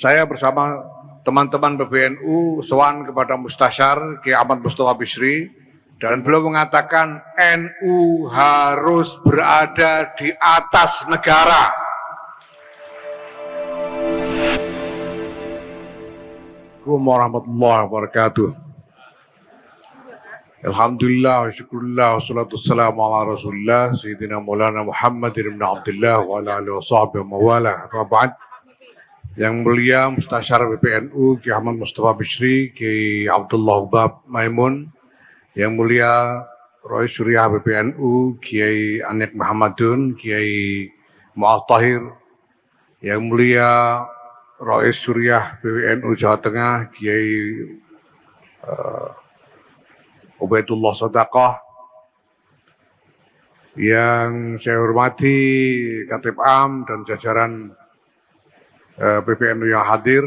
Saya bersama teman-teman PBNU sowan kepada Mustasyar Kiai Ahmad Mustafa Bisri, dan beliau mengatakan NU harus berada di atas negara. Assalamualaikum warahmatullahi wabarakatuh. Alhamdulillah, syukurillah, wassalatu wassalamu ala rasulillah Sayyidina Maulana Muhammad ibn Abdullah wa ala alihi wa sahbihi wa mawala. Yang mulia Mustasyar PBNU Kiai Ahmad Mustafa Bisri, Kiai Abdullah Hubab Maimun, yang mulia Rois Suriah PBNU Kiai Anik Muhammadun, Kiai Mu'ad Tahir, yang mulia Rois Suriah PBNU Jawa Tengah Kiai Ubaidullah Sodaqah, yang saya hormati Khatib Am dan jajaran PBNU yang hadir,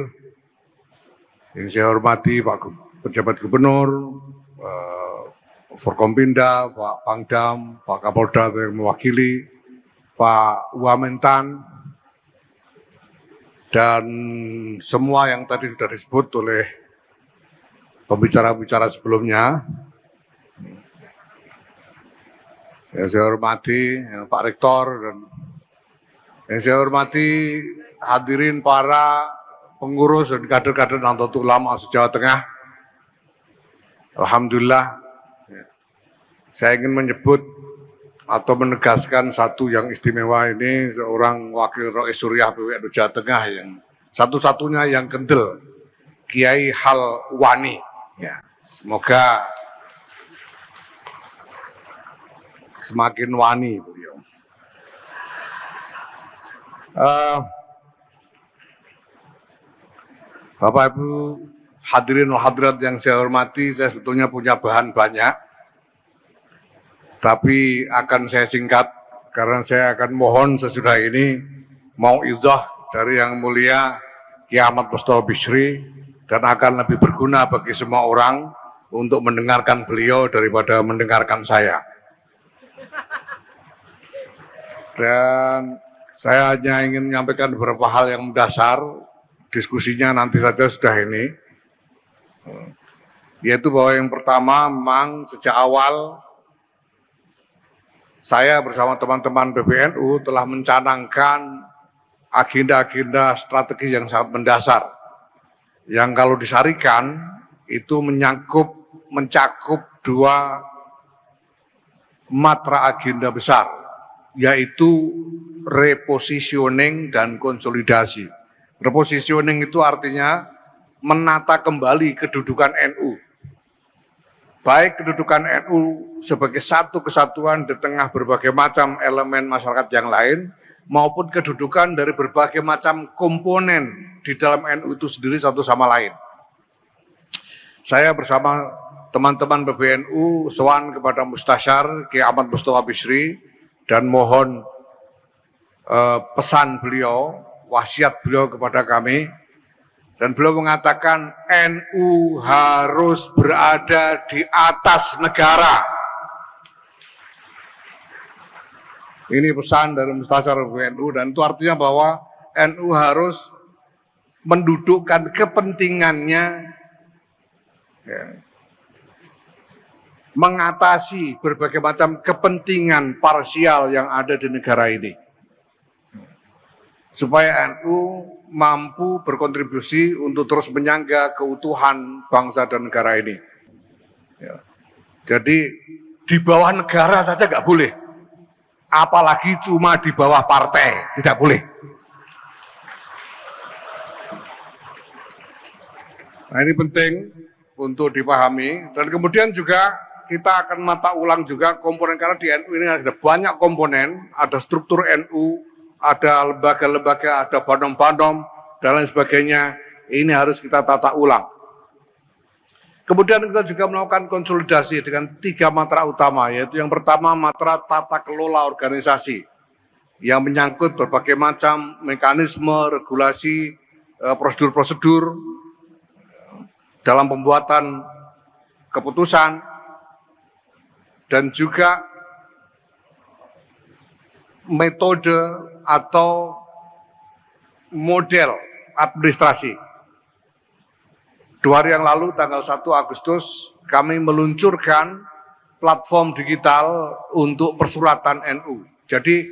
yang saya hormati Pak Pejabat Gubernur, Forkompinda, Pak Pangdam, Pak Kapolda yang mewakili, Pak Wamentan, dan semua yang tadi sudah disebut oleh pembicara-pembicara sebelumnya. Yang saya hormati Pak Rektor, dan yang saya hormati hadirin para pengurus dan kader-kader Nahdlatul Ulama se-Jawa Tengah. Alhamdulillah, saya ingin menyebut atau menegaskan satu yang istimewa ini, seorang wakil Rois Suriah PBNU Jawa Tengah yang satu-satunya yang kendel, Kiai Halwani. Ya, semoga semakin wani beliau. Bapak Ibu hadirin wal hadirat yang saya hormati, saya sebetulnya punya bahan banyak, tapi akan saya singkat karena saya akan mohon sesudah ini mau idzah dari yang mulia Kiai Ahmad Mustafa Bisri, dan akan lebih berguna bagi semua orang untuk mendengarkan beliau daripada mendengarkan saya. Dan saya hanya ingin menyampaikan beberapa hal yang mendasar, diskusinya nanti saja sudah ini, yaitu bahwa yang pertama memang sejak awal saya bersama teman-teman PBNU telah mencanangkan agenda-agenda strategis yang sangat mendasar, yang kalau disarikan itu mencakup dua matra agenda besar, yaitu repositioning dan konsolidasi. Repositioning itu artinya menata kembali kedudukan NU. Baik kedudukan NU sebagai satu kesatuan di tengah berbagai macam elemen masyarakat yang lain, maupun kedudukan dari berbagai macam komponen di dalam NU itu sendiri satu sama lain. Saya bersama teman-teman PBNU sowan kepada Mustasyar Kiai Ahmad Mustafa Bisri, dan mohon pesan beliau, wasiat beliau kepada kami, dan beliau mengatakan NU harus berada di atas negara. Ini pesan dari Mustasyar PBNU, dan itu artinya bahwa NU harus mendudukkan kepentingannya, ya, mengatasi berbagai macam kepentingan parsial yang ada di negara ini, supaya NU mampu berkontribusi untuk terus menyangga keutuhan bangsa dan negara ini. Ya. Jadi di bawah negara saja nggak boleh, apalagi cuma di bawah partai, tidak boleh. Nah, ini penting untuk dipahami, dan kemudian juga kita akan mata ulang juga komponen, karena di NU ini ada banyak komponen, ada struktur NU, ada lembaga-lembaga, ada banom-banom, dan lain sebagainya. Ini harus kita tata ulang. Kemudian kita juga melakukan konsolidasi dengan tiga matra utama, yaitu yang pertama matra tata kelola organisasi, yang menyangkut berbagai macam mekanisme, regulasi, prosedur-prosedur dalam pembuatan keputusan, dan juga metode atau model administrasi. 2 hari yang lalu tanggal 1 Agustus kami meluncurkan platform digital untuk persuratan NU. Jadi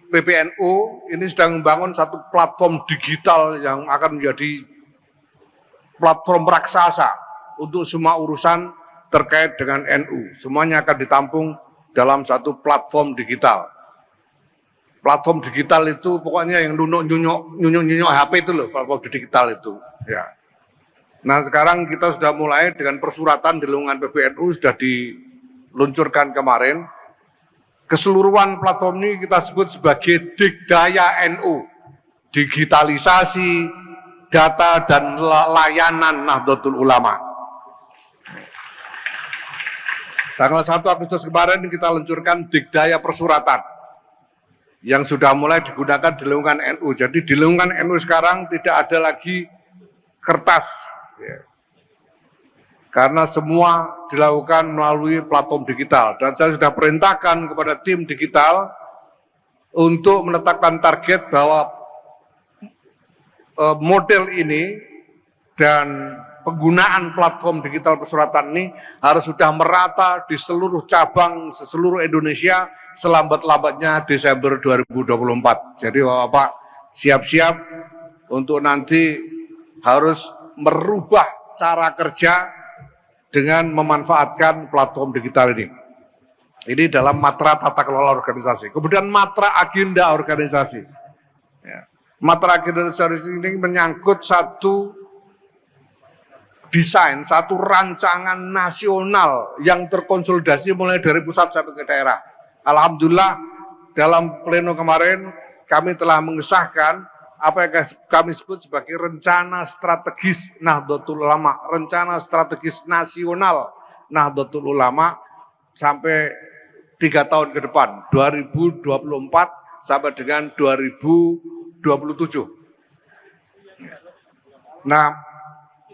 PBNU ini sedang membangun satu platform digital yang akan menjadi platform raksasa untuk semua urusan terkait dengan NU. Semuanya akan ditampung dalam satu platform digital. Platform digital itu pokoknya yang nyunyuk HP itu loh, platform digital itu. Ya. Nah sekarang kita sudah mulai dengan persuratan di lingkungan PBNU sudah diluncurkan kemarin. Keseluruhan platform ini kita sebut sebagai Digdaya NU, digitalisasi data dan layanan Nahdlatul Ulama. Tanggal 1 Agustus kemarin kita luncurkan Digdaya Persuratan yang sudah mulai digunakan di lingkungan NU. Jadi di lingkungan NU sekarang tidak ada lagi kertas, ya. Karena semua dilakukan melalui platform digital. Dan saya sudah perintahkan kepada tim digital untuk menetapkan target bahwa model ini dan penggunaan platform digital persuratan ini harus sudah merata di seluruh cabang seluruh Indonesia selambat-lambatnya Desember 2024. Jadi Bapak siap-siap untuk nanti harus merubah cara kerja dengan memanfaatkan platform digital ini. Ini dalam matra tata kelola organisasi. Kemudian matra agenda organisasi. Ya. Matra agenda organisasi ini menyangkut satu desain, satu rancangan nasional yang terkonsolidasi mulai dari pusat sampai ke daerah. Alhamdulillah dalam pleno kemarin kami telah mengesahkan apa yang kami sebut sebagai rencana strategis Nahdlatul Ulama, rencana strategis nasional Nahdlatul Ulama sampai 3 tahun ke depan, 2024 sampai dengan 2027. Nah,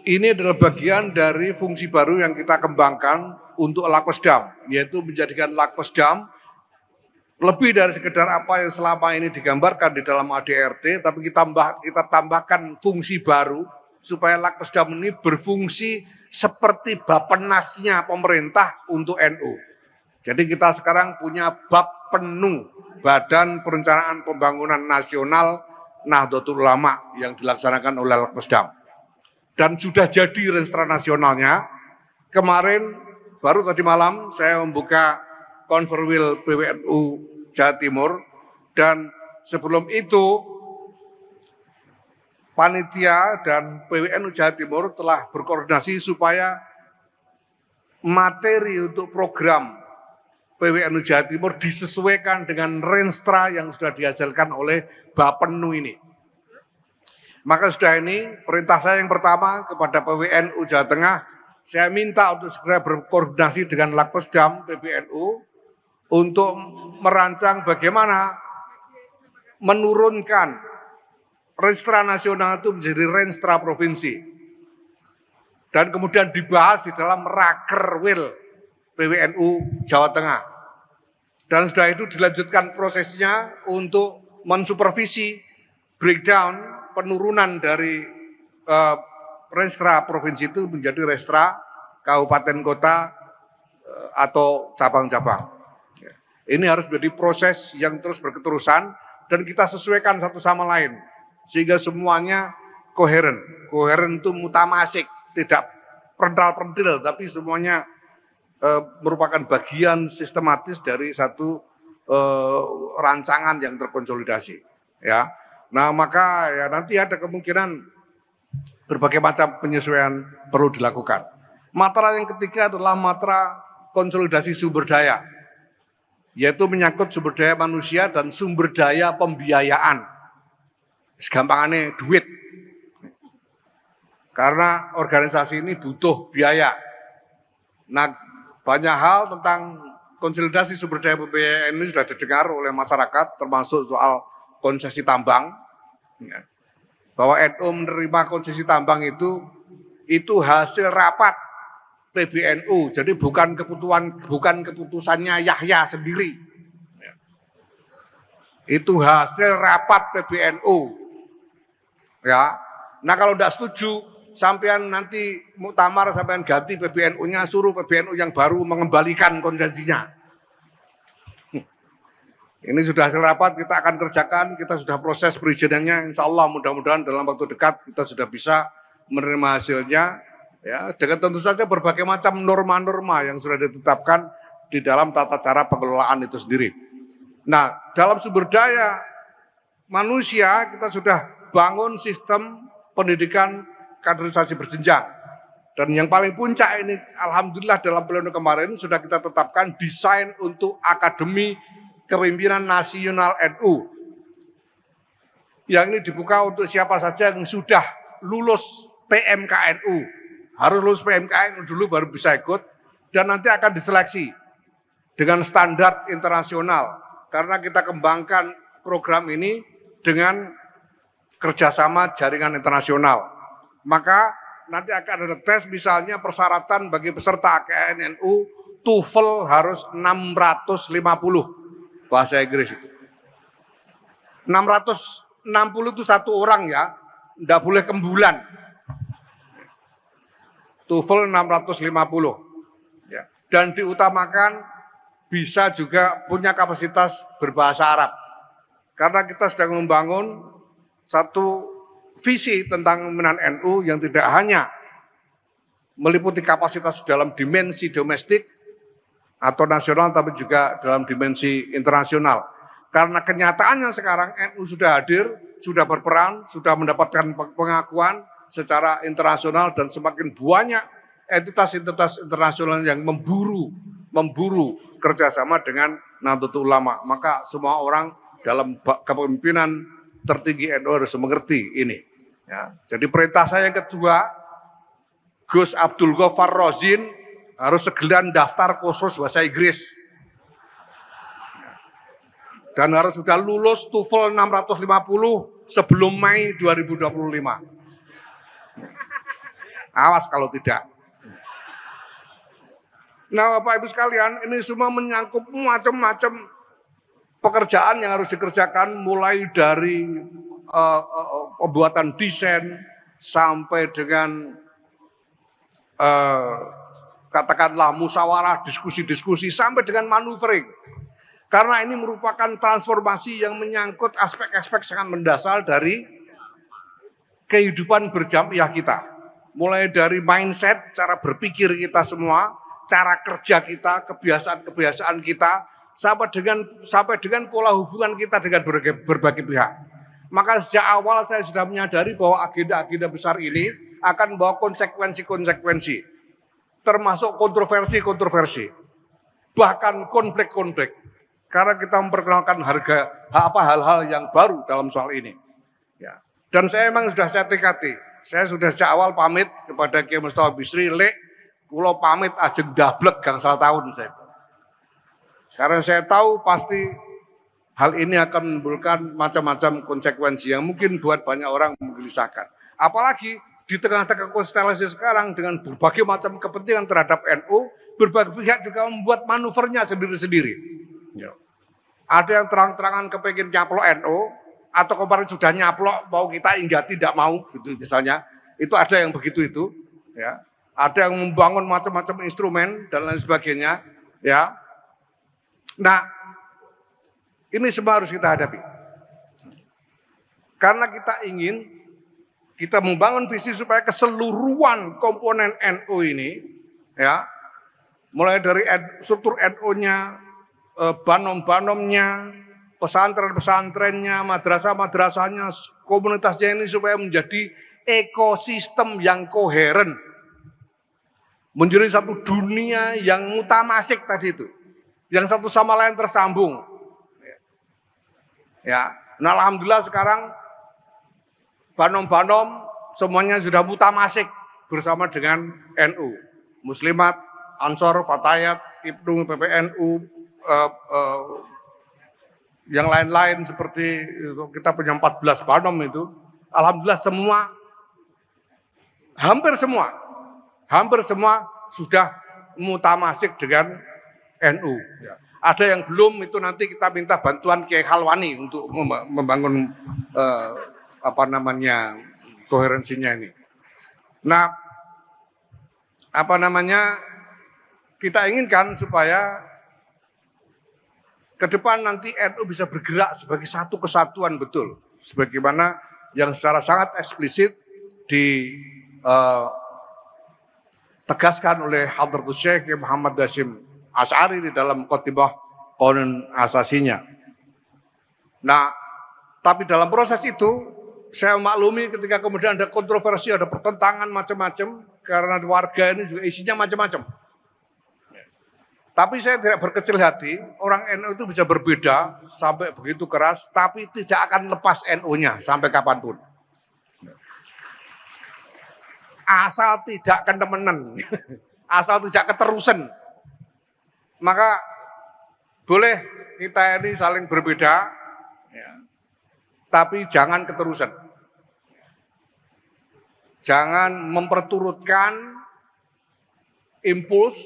ini adalah bagian dari fungsi baru yang kita kembangkan untuk Lakosdam, yaitu menjadikan Lakosdam lebih dari sekedar apa yang selama ini digambarkan di dalam ADRT, tapi kita tambahkan fungsi baru supaya Lakosdam ini berfungsi seperti Bappenasnya pemerintah untuk NU. Jadi kita sekarang punya Bappennu, Badan Perencanaan Pembangunan Nasional Nahdlatul Ulama yang dilaksanakan oleh Lakosdam. Dan sudah jadi renstra nasionalnya. Kemarin baru tadi malam saya membuka Konferwil PBNU Jawa Timur, dan sebelum itu panitia dan PBNU Jawa Timur telah berkoordinasi supaya materi untuk program PBNU Jawa Timur disesuaikan dengan renstra yang sudah dihasilkan oleh Bappennu ini. Maka sudah ini perintah saya yang pertama kepada PBNU Jawa Tengah, saya minta untuk segera berkoordinasi dengan Lakosdam PBNU untuk merancang bagaimana menurunkan renstra nasional itu menjadi renstra provinsi. Dan kemudian dibahas di dalam Rakerwil PBNU Jawa Tengah. Dan sudah itu dilanjutkan prosesnya untuk mensupervisi breakdown penurunan dari renstra provinsi itu menjadi renstra kabupaten kota atau cabang-cabang. Ini harus menjadi proses yang terus berketerusan dan kita sesuaikan satu sama lain sehingga semuanya koheren. Koheren itu mutamasik, tidak perental-perentil, tapi semuanya merupakan bagian sistematis dari satu rancangan yang terkonsolidasi. Ya, nah maka ya nanti ada kemungkinan berbagai macam penyesuaian perlu dilakukan. Matra yang ketiga adalah matra konsolidasi sumber daya, yaitu menyangkut sumber daya manusia dan sumber daya pembiayaan. Segampangannya duit. Karena organisasi ini butuh biaya. Nah, banyak hal tentang konsolidasi sumber daya pembiayaan ini sudah didengar oleh masyarakat, termasuk soal konsesi tambang. Bahwa NU menerima konsesi tambang itu hasil rapat PBNU, jadi bukan keputusannya Yahya sendiri. Itu hasil rapat PBNU. Ya. Nah kalau tidak setuju, sampean nanti muktamar sampean ganti PBNU-nya, suruh PBNU yang baru mengembalikan konsesinya. Ini sudah hasil rapat, kita akan kerjakan, kita sudah proses perizinannya, insya Allah mudah-mudahan dalam waktu dekat kita sudah bisa menerima hasilnya. Ya, dengan tentu saja berbagai macam norma-norma yang sudah ditetapkan di dalam tata cara pengelolaan itu sendiri. Nah, dalam sumber daya manusia kita sudah bangun sistem pendidikan kaderisasi berjenjang. Dan yang paling puncak ini, alhamdulillah dalam pleno kemarin sudah kita tetapkan desain untuk Akademi Kepemimpinan Nasional NU. Yang ini dibuka untuk siapa saja yang sudah lulus PMKNU. Harus lulus PMKNU dulu baru bisa ikut. Dan nanti akan diseleksi dengan standar internasional. Karena kita kembangkan program ini dengan kerjasama jaringan internasional. Maka nanti akan ada tes misalnya persyaratan bagi peserta KNNU TOEFL harus 650 bahasa Inggris itu. 660 itu satu orang ya, enggak boleh kembulan. TOEFL 650. Ya. Dan diutamakan bisa juga punya kapasitas berbahasa Arab. Karena kita sedang membangun satu visi tentang kepemimpinan NU yang tidak hanya meliputi kapasitas dalam dimensi domestik atau nasional, tapi juga dalam dimensi internasional. Karena kenyataannya sekarang NU sudah hadir, sudah berperan, sudah mendapatkan pengakuan secara internasional dan semakin banyak entitas-entitas internasional yang memburu kerjasama dengan Nahdlatul Ulama. Maka semua orang dalam kepemimpinan tertinggi NU harus mengerti ini. Ya. Jadi perintah saya yang kedua, Gus Abdul Ghaffar Rozzin harus segera daftar kursus bahasa Inggris. Dan harus sudah lulus TOEFL 650 sebelum Mei 2025. Awas kalau tidak. Nah Bapak Ibu sekalian, ini semua menyangkut macam-macam pekerjaan yang harus dikerjakan mulai dari pembuatan desain sampai dengan katakanlah musyawarah, diskusi-diskusi sampai dengan maneuvering. Karena ini merupakan transformasi yang menyangkut aspek-aspek sangat mendasar dari kehidupan berjamiah kita. Mulai dari mindset, cara berpikir kita semua, cara kerja kita, kebiasaan-kebiasaan kita, sampai dengan pola hubungan kita dengan berbagai pihak. Maka sejak awal saya sudah menyadari bahwa agenda-agenda besar ini akan membawa konsekuensi-konsekuensi. Termasuk kontroversi-kontroversi, bahkan konflik-konflik. Karena kita memperkenalkan hal-hal yang baru dalam soal ini. Ya. Dan saya memang sudah saya tekati. Saya sudah sejak awal pamit kepada Kiai Mustafa Bisri, Lek, kulo pamit ajeng dablek gangsal tahun saya. Karena saya tahu pasti hal ini akan menimbulkan macam-macam konsekuensi yang mungkin buat banyak orang menggelisahkan. Apalagi di tengah-tengah konstelasi sekarang dengan berbagai macam kepentingan terhadap NU, berbagai pihak juga membuat manuvernya sendiri-sendiri. Ya. Ada yang terang-terangan kepingin nyaplok NU, atau kemarin sudah nyaplok mau kita hingga tidak mau, gitu misalnya. Itu ada yang begitu itu. Ya. Ada yang membangun macam-macam instrumen dan lain sebagainya. Ya. Nah, ini semua harus kita hadapi. Karena kita ingin kita membangun visi supaya keseluruhan komponen NU ini, ya, mulai dari struktur NU-nya, banom-banomnya, pesantren-pesantrennya, madrasah-madrasahnya, komunitasnya ini supaya menjadi ekosistem yang koheren, menjadi satu dunia yang mutamasik tadi itu, yang satu sama lain tersambung. Ya, nah alhamdulillah sekarang banom-banom semuanya sudah mutamasik bersama dengan NU. Muslimat, Ansor, Fatayat, Ibnu, PPNU, yang lain-lain seperti kita punya 14 banom itu. Alhamdulillah semua, hampir semua sudah mutamasik dengan NU. Ada yang belum, itu nanti kita minta bantuan Kiai Khalwani untuk membangun koherensinya ini. Nah, kita inginkan supaya ke depan nanti NU bisa bergerak sebagai satu kesatuan betul, sebagaimana yang secara sangat eksplisit ditegaskan oleh Hadratus Syekh Muhammad Hasyim Asy'ari di dalam Qotibah Qanun Asasinya. Nah, tapi dalam proses itu saya maklumi ketika kemudian ada kontroversi, ada pertentangan macam-macam karena warga ini juga isinya macam-macam. Tapi saya tidak berkecil hati, orang NU itu bisa berbeda sampai begitu keras, tapi tidak akan lepas NU-nya sampai kapanpun. Asal tidak ketemenan, asal tidak keterusan. Maka boleh kita ini saling berbeda, tapi jangan keterusan. Jangan memperturutkan impuls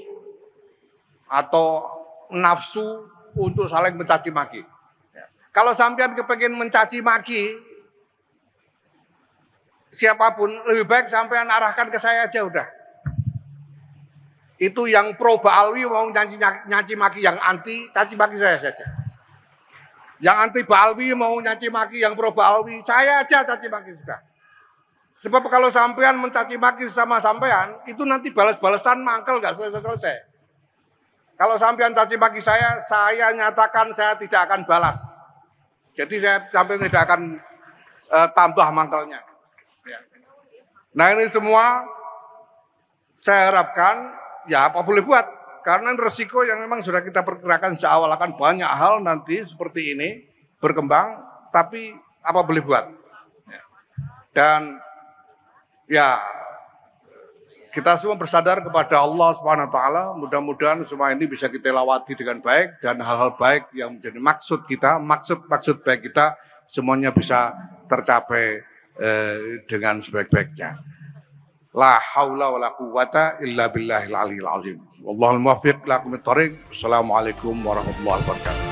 atau nafsu untuk saling mencaci maki. Kalau sampean kepengen mencaci maki siapapun, lebih baik sampean arahkan ke saya aja udah. Itu yang pro Ba'alwi mau nyaci maki, yang anti caci maki saya saja. Yang anti Ba'alwi mau nyaci maki, yang pro Ba'alwi saya aja caci maki sudah. Sebab kalau sampean mencaci maki sama sampean, itu nanti balas-balasan mangkel nggak selesai-selesai. Kalau sampean caci maki saya nyatakan saya tidak akan balas. Jadi saya sampai tidak akan tambah mangkelnya. Nah ini semua saya harapkan ya apa boleh buat. Karena resiko yang memang sudah kita perkirakan sejak awal akan banyak hal nanti seperti ini berkembang. Tapi apa boleh buat. Dan ya kita semua bersadar kepada Allah Subhanahu wa taala, mudah-mudahan semua ini bisa kita lewati dengan baik dan hal-hal baik yang menjadi maksud kita, maksud baik kita semuanya bisa tercapai dengan sebaik-baiknya. La haula wala quwata illa billahil aliyil azim. Wallahul muwaffiq ila aqwamit thoriq. Wassalamualaikum warahmatullahi wabarakatuh.